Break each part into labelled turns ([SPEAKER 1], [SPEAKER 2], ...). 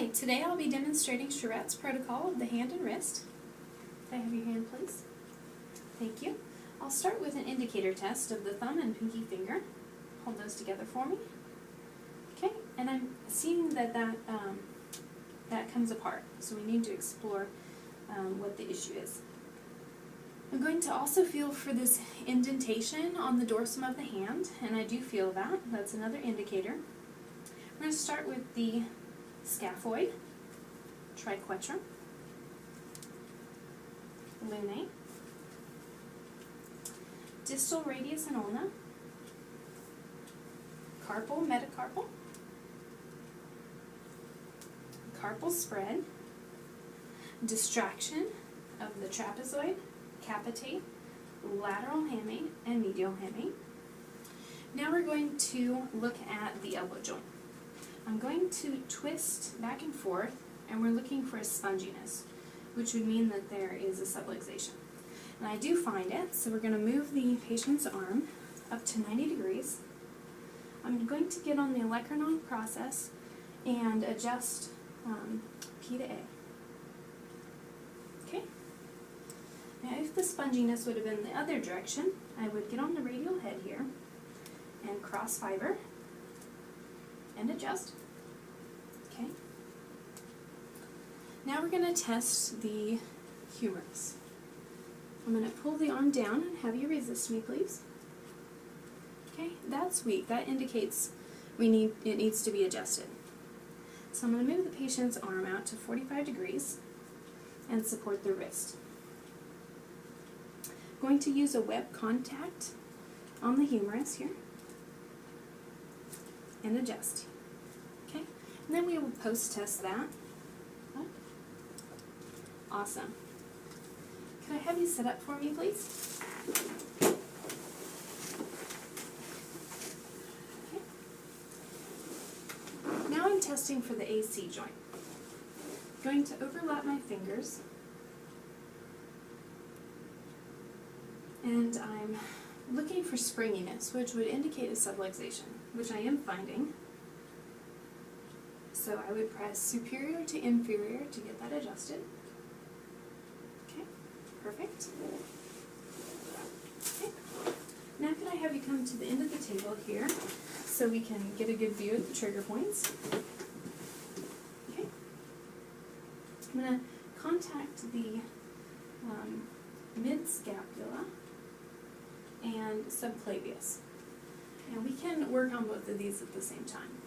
[SPEAKER 1] Hi, today I'll be demonstrating Charette's protocol of the hand and wrist. Can I have your hand, please? Thank you. I'll start with an indicator test of the thumb and pinky finger. Hold those together for me. Okay, and I'm seeing that comes apart, so we need to explore what the issue is. I'm going to also feel for this indentation on the dorsum of the hand, and I do feel that. That's another indicator. We're going to start with the scaphoid, triquetrum, lunae, distal radius and ulna, carpal, metacarpal, carpal spread, distraction of the trapezoid, capitate, lateral hamate, and medial hamate. Now we're going to look at the elbow joint. I'm going to twist back and forth, and we're looking for a sponginess, which would mean that there is a subluxation. And I do find it, so we're going to move the patient's arm up to 90 degrees. I'm going to get on the olecranon process and adjust P to A. Okay? Now if the sponginess would have been the other direction, I would get on the radial head here and cross fiber and adjust. Okay. Now we're going to test the humerus. I'm going to pull the arm down and have you resist me, please. Okay, that's weak. That indicates it needs to be adjusted. So I'm going to move the patient's arm out to 45 degrees and support the wrist. I'm going to use a web contact on the humerus here and adjust. Okay, and then we will post-test that. Awesome. Can I have you sit up for me, please? Okay. Now I'm testing for the AC joint. I'm going to overlap my fingers, and I'm looking for springiness, which would indicate a subluxation, which I am finding. So I would press superior to inferior to get that adjusted. Okay, perfect. Okay. Now can I have you come to the end of the table here so we can get a good view of the trigger points. Okay. I'm going to contact the mid-scapula and subclavius. And we can work on both of these at the same time.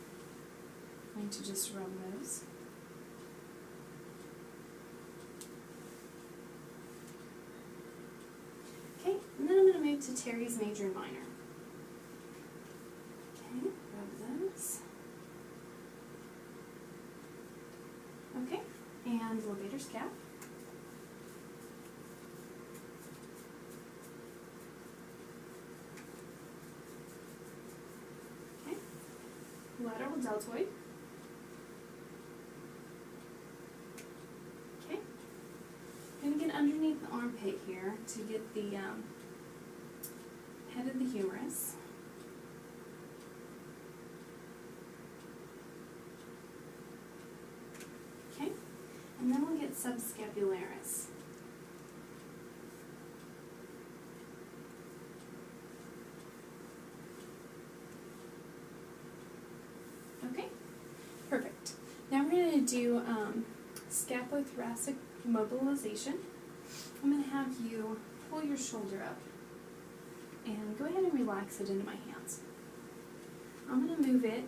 [SPEAKER 1] I'm going to just rub those. Okay, and then I'm going to move to teres major and minor. Okay, rub those. Okay, and levator scap. Okay, lateral deltoid. I'm going to get underneath the armpit here to get the head of the humerus. Okay, and then we'll get subscapularis. Okay, perfect. Now we're going to do scapothoracic mobilization. I'm going to have you pull your shoulder up and go ahead and relax it into my hands. I'm going to move it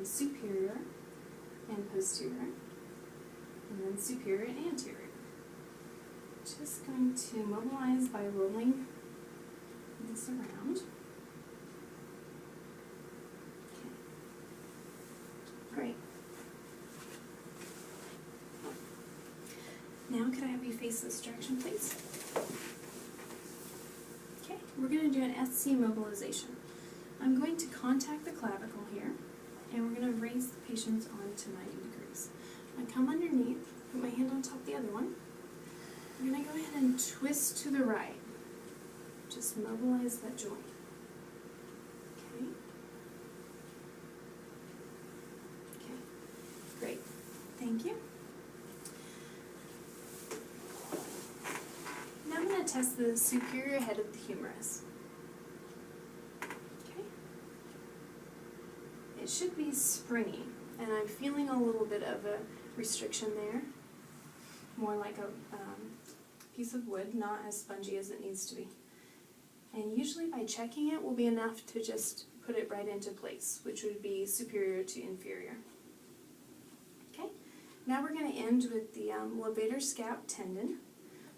[SPEAKER 1] superior and posterior, and then superior and anterior. Just going to mobilize by rolling this around. Okay. Great. Now, could I have you face this direction, please? Okay, we're going to do an SC mobilization. I'm going to contact the clavicle here, and we're going to raise the patient's arm to 90 degrees. I come underneath, put my hand on top of the other one. I'm going to go ahead and twist to the right. Just mobilize that joint. Okay. Okay, great. Thank you. Now I'm going to test the superior head of the humerus. Okay. It should be springy, and I'm feeling a little bit of a restriction there. More like a piece of wood, not as spongy as it needs to be. And usually by checking it will be enough to just put it right into place, which would be superior to inferior. Okay, now we're going to end with the levator scap tendon.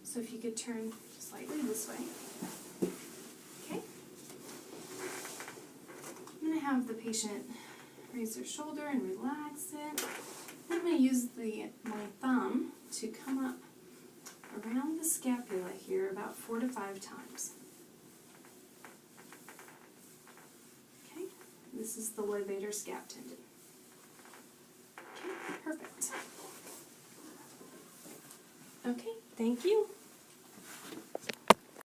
[SPEAKER 1] So if you could turn slightly this way. Okay. I'm going to have the patient raise their shoulder and relax it. I'm going to use my thumb to come up around the scapula here about 4 to 5 times. Okay, this is the levator scap tendon. Okay, perfect. Okay, thank you.